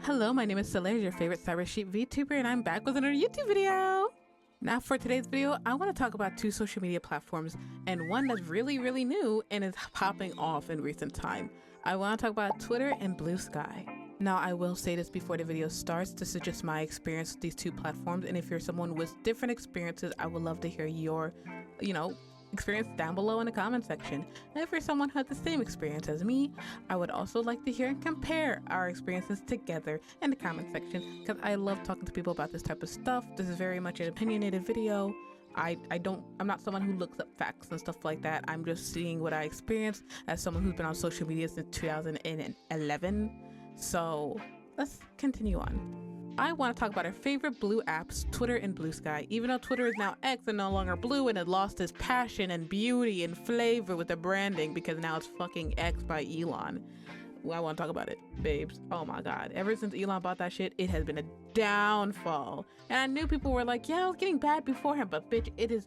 Hello, my name is Soleil, your favorite cyber sheep VTuber, and I'm back with another YouTube video. Now for today's video, I want to talk about two social media platforms and one that's really new and is popping off in recent time. I want to talk about Twitter and Bluesky. Now I will say this before the video starts, this is just my experience with these two platforms, and if you're someone with different experiences, I would love to hear your, experience down below in the comment section. And if you're someone who has the same experience as me, I would also like to hear and compare our experiences together in the comment section, because I love talking to people about this type of stuff. This is very much an opinionated video. I'm not someone who looks up facts and stuff like that. I'm just seeing what I experienced as someone who's been on social media since 2011. So let's continue on. I want to talk about our favorite blue apps, Twitter and Bluesky. Even though Twitter is now X and no longer blue, and it lost its passion and beauty and flavor with the branding because now it's fucking X by Elon. Well, I want to talk about it, babes. Oh my god. Ever since Elon bought that shit, it has been a downfall. And I knew people were like, yeah, it was getting bad beforehand, but bitch, it is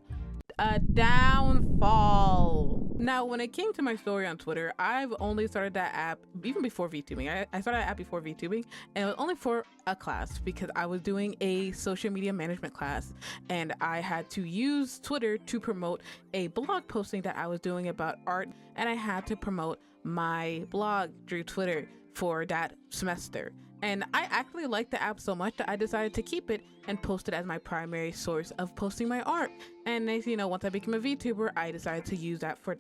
a downfall. Now, when it came to my story on Twitter, I've only started that app even before VTubing. I started that app before VTubing, and it was only for a class because I was doing a social media management class, and I had to use Twitter to promote a blog posting that I was doing about art, and I had to promote my blog through Twitter for that semester. And I actually liked the app so much that I decided to keep it and post it as my primary source of posting my art. And as you know, once I became a VTuber, I decided to use that for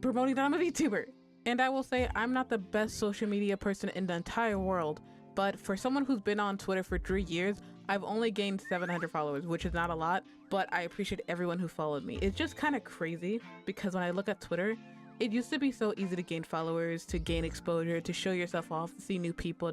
promoting that I'm a VTuber. And I will say I'm not the best social media person in the entire world, but for someone who's been on Twitter for 3 years, I've only gained 700 followers, which is not a lot, but I appreciate everyone who followed me. It's just kind of crazy because when I look at Twitter, it used to be so easy to gain followers, to gain exposure, to show yourself off, to see new people,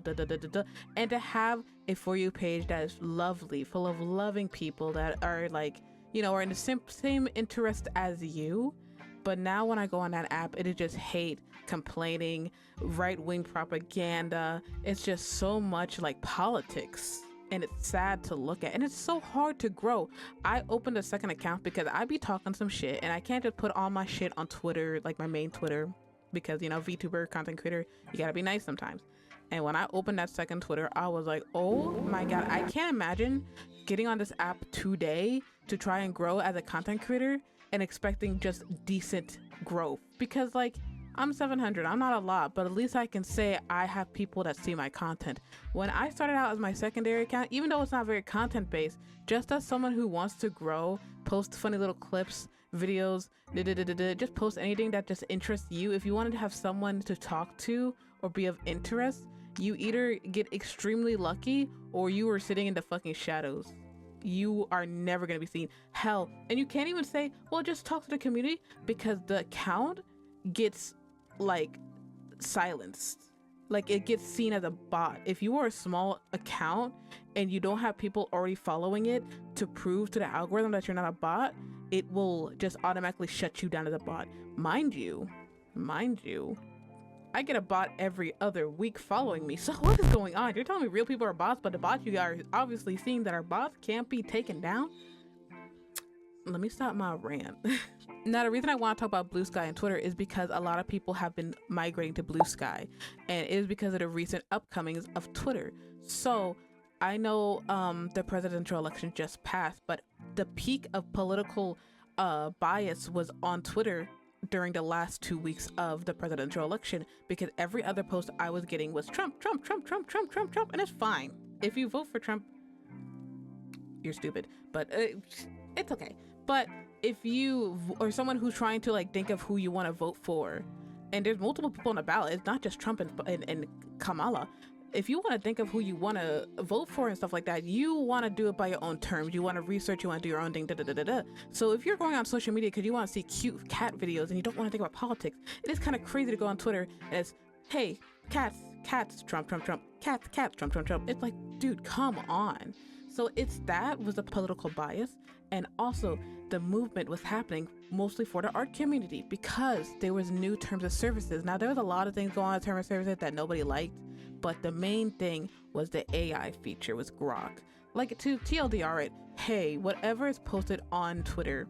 and to have a For You page that is lovely, full of loving people that are like, are in the same interest as you. But now when I go on that app, it is just hate, complaining, right-wing propaganda. It's just so much like politics. And it's sad to look at, and it's so hard to grow. I opened a second account because I be talking some shit, and I can't just put all my shit on Twitter, like my main Twitter, because VTuber, content creator, you gotta be nice sometimes. And when I opened that second Twitter, I was like, oh my god, I can't imagine getting on this app today to try and grow as a content creator and expecting just decent growth, because like, I'm 700, I'm not a lot, but at least I can say I have people that see my content. When I started out as my secondary account, even though it's not very content based, just as someone who wants to grow, post funny little clips, videos, just post anything that just interests you. If you wanted to have someone to talk to or be of interest, you either get extremely lucky or you are sitting in the fucking shadows. You are never going to be seen. Hell, and you can't even say, well, just talk to the community, because the account gets like silenced, like it gets seen as a bot. If you are a small account and you don't have people already following it to prove to the algorithm that you're not a bot, it will just automatically shut you down as a bot. Mind you, I get a bot every other week following me. So what is going on? You're telling me real people are bots, but the bots you are obviously seeing that are bots can't be taken down? Let me stop my rant. Now, the reason I want to talk about Bluesky and Twitter is because a lot of people have been migrating to Bluesky, and it is because of the recent upcomings of Twitter. So I know the presidential election just passed, but the peak of political bias was on Twitter during the last 2 weeks of the presidential election, because every other post I was getting was Trump, and it's fine. If you vote for Trump, you're stupid, but it's okay. But if you or someone who's trying to like think of who you want to vote for, and there's multiple people on the ballot, it's not just Trump and Kamala. If you want to think of who you want to vote for and stuff like that, you want to do it by your own terms. You want to research, you want to do your own thing, So if you're going on social media because you want to see cute cat videos and you don't want to think about politics, it is kind of crazy to go on Twitter and it's, hey, cats, Trump, cats, Trump. It's like, dude, come on. So that was the political bias, and also the movement was happening mostly for the art community because there was new terms of services. Now, there was a lot of things going on in terms of services that nobody liked, but the main thing was the AI feature was Grok. Like, to TLDR it, hey, whatever is posted on Twitter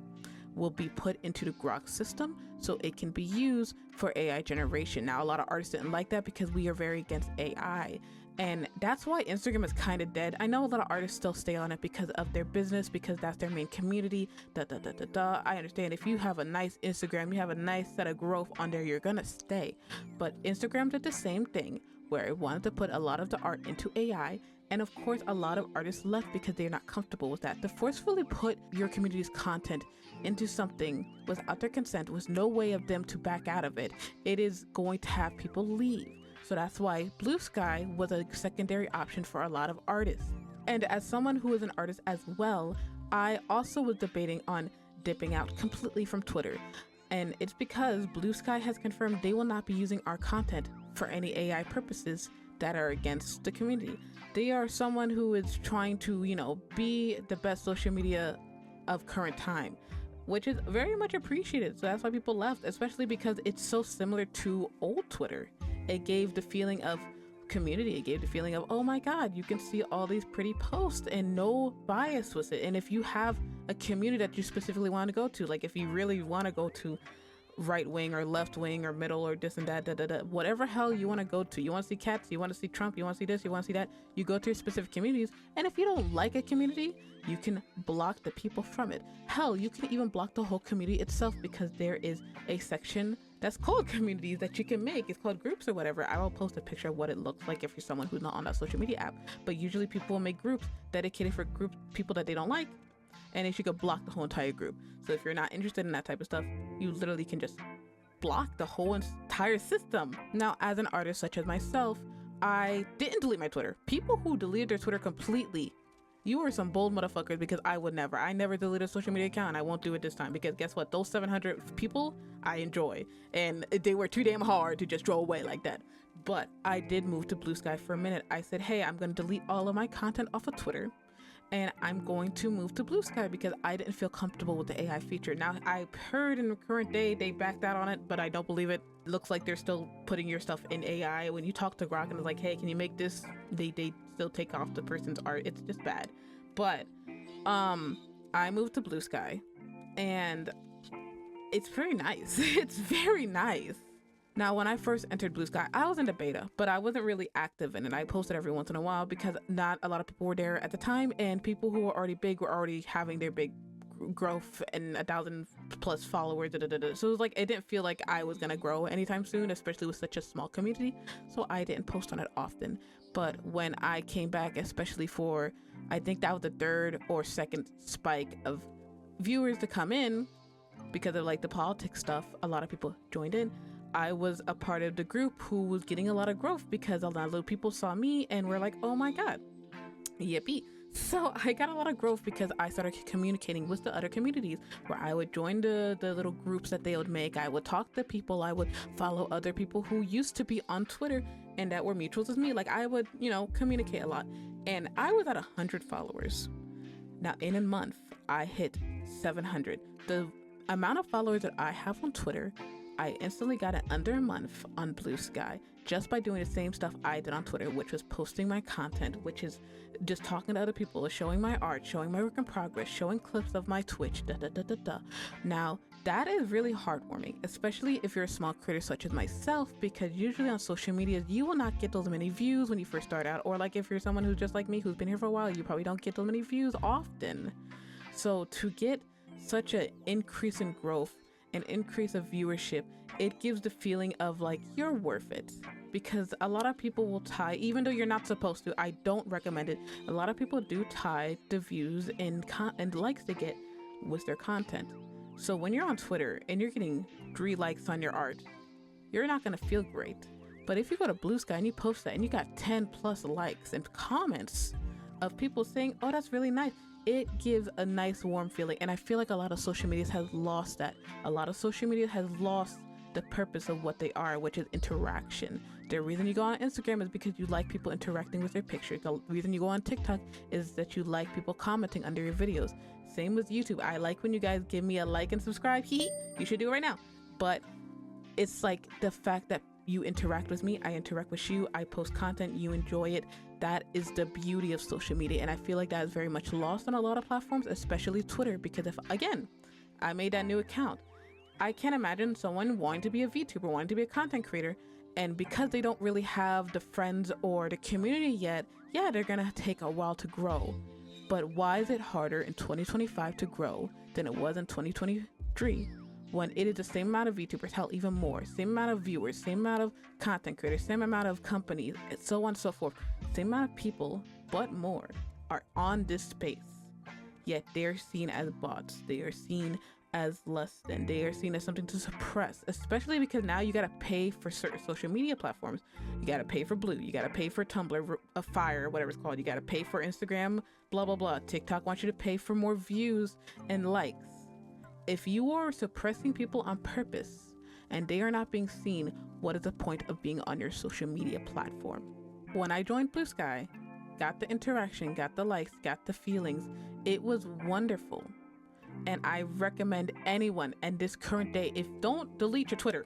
will be put into the Grok system so it can be used for AI generation. Now, a lot of artists didn't like that because we are very against AI. And that's why Instagram is kind of dead. I know a lot of artists still stay on it because of their business, because that's their main community. I understand if you have a nice Instagram, you have a nice set of growth on there, you're gonna stay. But Instagram did the same thing, where it wanted to put a lot of the art into AI. And of course, a lot of artists left because they're not comfortable with that. To forcefully put your community's content into something without their consent, with no way of them to back out of it, it is going to have people leave. So that's why Bluesky was a secondary option for a lot of artists. And as someone who is an artist as well, I also was debating on dipping out completely from Twitter. And it's because Bluesky has confirmed they will not be using our content for any AI purposes that are against the community. They are someone who is trying to, be the best social media of current time, which is very much appreciated. So that's why people left, especially because it's so similar to old Twitter. It gave the feeling of community. It gave the feeling of, oh my God, you can see all these pretty posts and no bias with it. And if you have a community that you specifically want to go to, like if you really want to go to right wing or left wing or middle or this and that, whatever hell you want to go to, you want to see cats, you want to see Trump, you want to see this, you want to see that, you go to your specific communities. And if you don't like a community, you can block the people from it. Hell, you can even block the whole community itself, because there is a section that's called communities that you can make. It's called groups or whatever. I will post a picture of what it looks like if you're someone who's not on that social media app. But usually people will make groups dedicated for people that they don't like, and then you could block the whole entire group. So if you're not interested in that type of stuff, you literally can just block the whole entire system. Now, as an artist such as myself, I didn't delete my Twitter. People who deleted their Twitter completely, you are some bold motherfuckers, because I would never. I never deleted a social media account, and I won't do it this time, because guess what? Those 700 people I enjoy, and they were too damn hard to just throw away like that. But I did move to Bluesky for a minute. I said, hey, I'm going to delete all of my content off of Twitter, and I'm going to move to Bluesky because I didn't feel comfortable with the AI feature. Now, I've heard in the current day they backed out on it, but I don't believe it. It looks like they're still putting your stuff in AI. When you talk to Grok and it's like, hey, can you make this? They still take off the person's art. It's just bad. But I moved to Bluesky, and it's very nice. It's very nice. Now, when I first entered Bluesky, I was in the beta, but I wasn't really active in it. I posted every once in a while because not a lot of people were there at the time, and people who were already big were already having their big growth and 1,000+ followers. So it was like, it didn't feel like I was gonna grow anytime soon, especially with such a small community. So I didn't post on it often. But when I came back, especially for, I think that was the third or second spike of viewers to come in because of like the politics stuff, a lot of people joined in. I was a part of the group who was getting a lot of growth because a lot of people saw me and were like, oh my God, yippee. So I got a lot of growth because I started communicating with the other communities, where I would join the little groups that they would make. I would talk to people. I would follow other people who used to be on Twitter and that were mutuals with me. Like I would, communicate a lot. And I was at 100 followers. Now in a month, I hit 700. The amount of followers that I have on Twitter, I instantly got it under a month on Bluesky just by doing the same stuff I did on Twitter, which was posting my content, which is just talking to other people, showing my art, showing my work in progress, showing clips of my Twitch, Now, that is really heartwarming, especially if you're a small creator such as myself, because usually on social media, you will not get those many views when you first start out, or like if you're someone who's just like me, who's been here for a while, you probably don't get those many views often. So to get such an increase in growth, an increase of viewership, it gives the feeling of like you're worth it, because a lot of people will tie, even though you're not supposed to, I don't recommend it. A lot of people do tie the views and likes they get with their content. So when you're on Twitter and you're getting 3 likes on your art, you're not going to feel great. But if you go to Bluesky and you post that and you got 10+ likes and comments of people saying, oh, that's really nice, it gives a nice warm feeling. And I feel like a lot of social media has lost that. A lot of social media has lost the purpose of what they are, which is interaction. The reason you go on Instagram is because you like people interacting with their pictures. The reason you go on TikTok is that you like people commenting under your videos. Same with YouTube. I like when you guys give me a like and subscribe. You should do it right now. But it's like the fact that you interact with me, I interact with you, I post content, you enjoy it. That is the beauty of social media. And I feel like that is very much lost on a lot of platforms, especially Twitter, because if, again, I made that new account, I can't imagine someone wanting to be a VTuber, wanting to be a content creator, And because they don't really have the friends or the community yet, yeah, they're gonna take a while to grow. But why is it harder in 2025 to grow than it was in 2023 when it is the same amount of VTubers, hell, even more, same amount of viewers, same amount of content creators, same amount of companies, and so on and so forth, same amount of people, but more are on this space, yet they're seen as bots, they are seen as less than, they are seen as something to suppress, especially because now you gotta pay for certain social media platforms. You gotta pay for Blue, you gotta pay for Tumblr, Fire, whatever it's called, you gotta pay for Instagram, blah blah blah. TikTok wants you to pay for more views and likes. If you are suppressing people on purpose and they are not being seen, what is the point of being on your social media platform? When I joined Bluesky, got the interaction, got the likes, got the feelings, it was wonderful. And I recommend anyone in this current day, if don't delete your Twitter,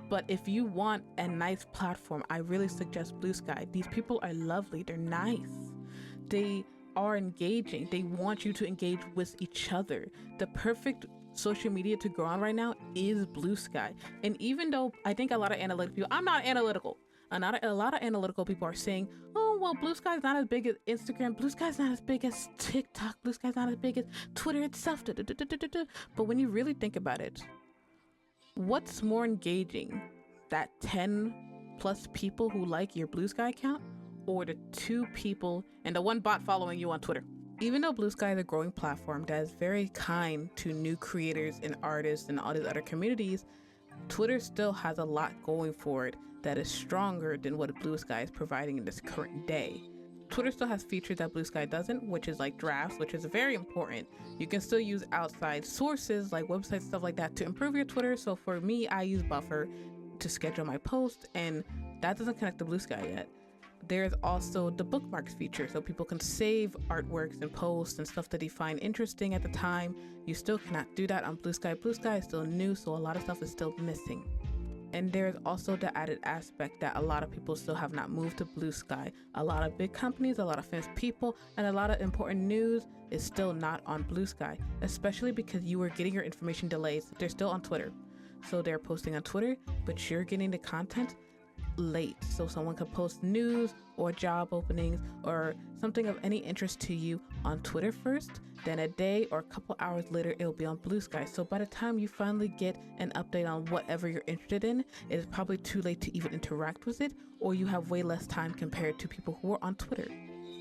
but if you want a nice platform, I really suggest Bluesky. These people are lovely, they're nice, they are engaging, they want you to engage with each other. The perfect social media to grow on right now is Bluesky. And even though I think a lot of analytical people, I'm not analytical, a lot of analytical people are saying, oh, well, Bluesky is not as big as Instagram, Bluesky is not as big as TikTok, Bluesky is not as big as Twitter itself. But when you really think about it, what's more engaging, that 10 plus people who like your Bluesky account, or the 2 people and the 1 bot following you on Twitter? Even though Bluesky is a growing platform that is very kind to new creators and artists and all these other communities, Twitter still has a lot going for it that is stronger than what Bluesky is providing in this current day. Twitter still has features that Bluesky doesn't, which is like drafts, which is very important. You can still use outside sources like websites, stuff like that, to improve your Twitter. So for me, I use Buffer to schedule my posts, and that doesn't connect to Bluesky yet. There's also the bookmarks feature, so people can save artworks and posts and stuff that they find interesting at the time. You still cannot do that on Bluesky. Bluesky is still new, so a lot of stuff is still missing. And there's also the added aspect that a lot of people still have not moved to Bluesky. A lot of big companies, a lot of famous people, and a lot of important news is still not on Bluesky, especially because you are getting your information delays. They're still on Twitter. So they're posting on Twitter, but you're getting the content late. So someone could post news or job openings or something of any interest to you on Twitter first, then a day or a couple hours later it'll be on Bluesky. So by the time you finally get an update on whatever you're interested in, it is probably too late to even interact with it, or you have way less time compared to people who are on Twitter.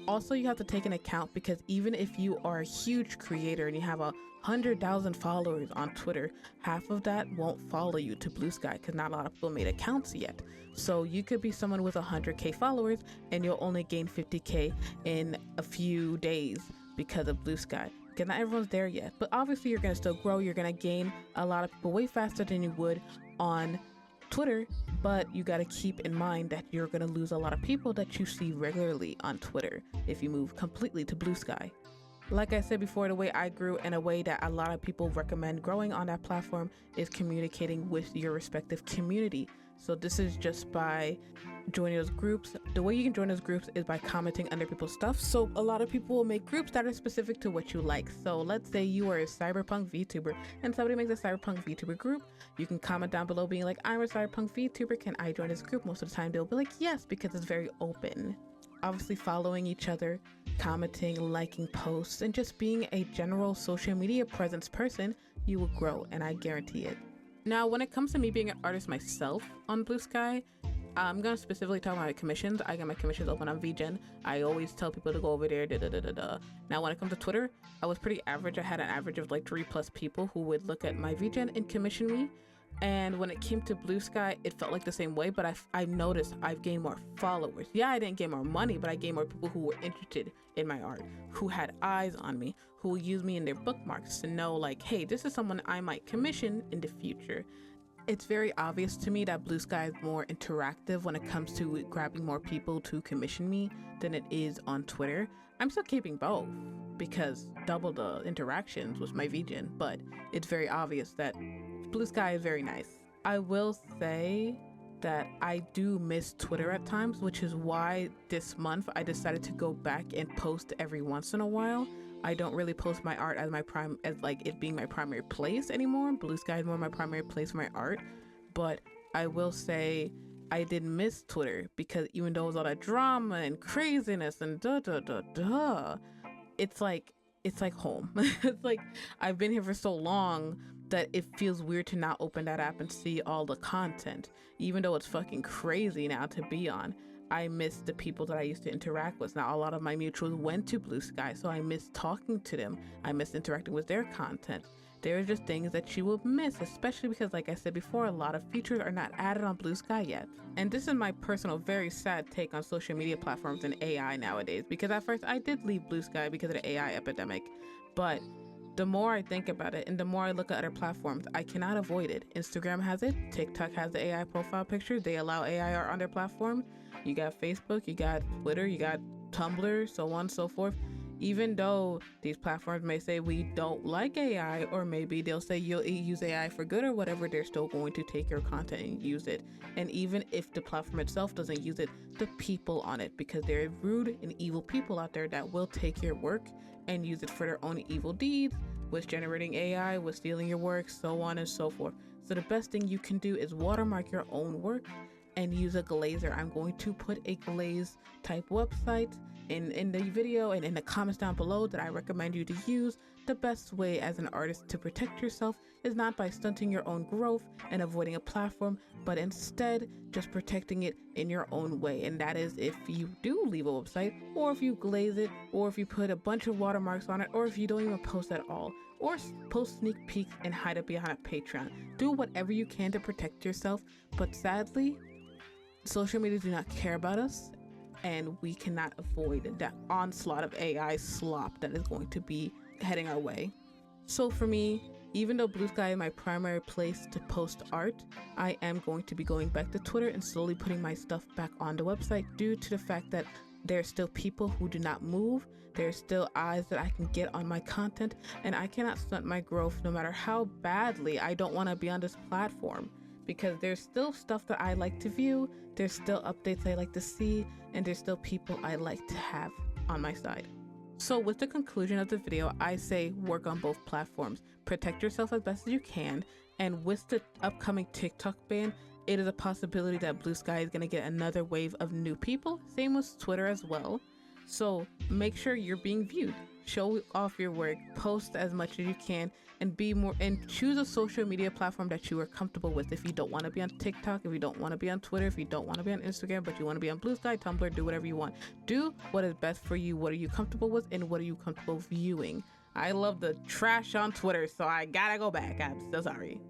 Also, you have to take into account, because even if you are a huge creator and you have 100,000 followers on Twitter, half of that won't follow you to Bluesky because not a lot of people made accounts yet. So you could be someone with 100K followers and you'll only gain 50K in a few days because of Bluesky. Because not everyone's there yet, but obviously you're gonna still grow. You're gonna gain a lot of people way faster than you would on Twitter, but you got to keep in mind that you're going to lose a lot of people that you see regularly on Twitter if you move completely to Bluesky. Like I said before, the way I grew and a way that a lot of people recommend growing on that platform is communicating with your respective community. So this is just by joining those groups. The way you can join those groups is by commenting under people's stuff. So a lot of people will make groups that are specific to what you like. So let's say you are a cyberpunk VTuber and somebody makes a cyberpunk VTuber group. You can comment down below being like, I'm a cyberpunk VTuber, can I join this group? Most of the time they'll be like, yes, because it's very open. Obviously following each other, commenting, liking posts, and just being a general social media presence person, you will grow, and I guarantee it. Now, when it comes to me being an artist myself on Bluesky, I'm going to specifically talk about my commissions. I get my commissions open on VGen. I always tell people to go over there, Now, when it comes to Twitter, I was pretty average. I had an average of like 3+ people who would look at my VGen and commission me. And when it came to Bluesky, it felt like the same way, but I've noticed I've gained more followers. Yeah, I didn't gain more money, but I gained more people who were interested in my art, who had eyes on me, who will use me in their bookmarks to know like, hey, this is someone I might commission in the future. It's very obvious to me that Bluesky is more interactive when it comes to grabbing more people to commission me than it is on Twitter. I'm still keeping both because double the interactions with my VGen, but it's very obvious that Bluesky is very nice. I will say that I do miss Twitter at times, which is why this month I decided to go back and post every once in a while. I don't really post my art as like it being my primary place anymore. Bluesky is more my primary place for my art, but I will say I did miss Twitter, because even though it was all that drama and craziness and it's like home. It's like I've been here for so long that it feels weird to not open that app and see all the content, even though it's fucking crazy now to be on. I miss the people that I used to interact with. Now, a lot of my mutuals went to Bluesky, so I miss talking to them. I miss interacting with their content. There are just things that you will miss, especially because, like I said before, a lot of features are not added on Bluesky yet. And this is my personal, very sad take on social media platforms and AI nowadays, because at first I did leave Bluesky because of the AI epidemic. But the more I think about it and the more I look at other platforms, I cannot avoid it. Instagram has it. TikTok has the AI profile picture. They allow AI art on their platform. You got Facebook, you got Twitter, you got Tumblr, so on and so forth. Even though these platforms may say we don't like AI, or maybe they'll say you'll use AI for good or whatever, they're still going to take your content and use it. And even if the platform itself doesn't use it, the people on it, because there are rude and evil people out there that will take your work and use it for their own evil deeds, with generating AI, with stealing your work, so on and so forth. So the best thing you can do is watermark your own work and use a glazer. I'm going to put a glaze type website in the video and in the comments down below that I recommend you to use. The best way as an artist to protect yourself is not by stunting your own growth and avoiding a platform, but instead just protecting it in your own way. And that is if you do leave a website, or if you glaze it, or if you put a bunch of watermarks on it, or if you don't even post at all, or post sneak peeks and hide it behind a Patreon. Do whatever you can to protect yourself, but sadly, social media do not care about us, and we cannot avoid that onslaught of AI slop that is going to be heading our way. So for me, even though Bluesky is my primary place to post art, I am going to be going back to Twitter and slowly putting my stuff back on the website, due to the fact that there are still people who do not move. There's still eyes that I can get on my content, and I cannot stunt my growth no matter how badly I don't want to be on this platform, because there's still stuff that I like to view, there's still updates I like to see, and there's still people I like to have on my side. So with the conclusion of the video, I say work on both platforms. Protect yourself as best as you can, and with the upcoming TikTok ban, it is a possibility that Bluesky is going to get another wave of new people. Same with Twitter as well. So make sure you're being viewed. Show off your work, post as much as you can, and be more, and choose a social media platform that you are comfortable with. If you don't want to be on TikTok, if you don't want to be on Twitter, if you don't want to be on Instagram, but you want to be on Bluesky, Tumblr, do whatever you want. Do what is best for you. What are you comfortable with, and what are you comfortable viewing? I love the trash on Twitter, so I gotta go back. I'm so sorry.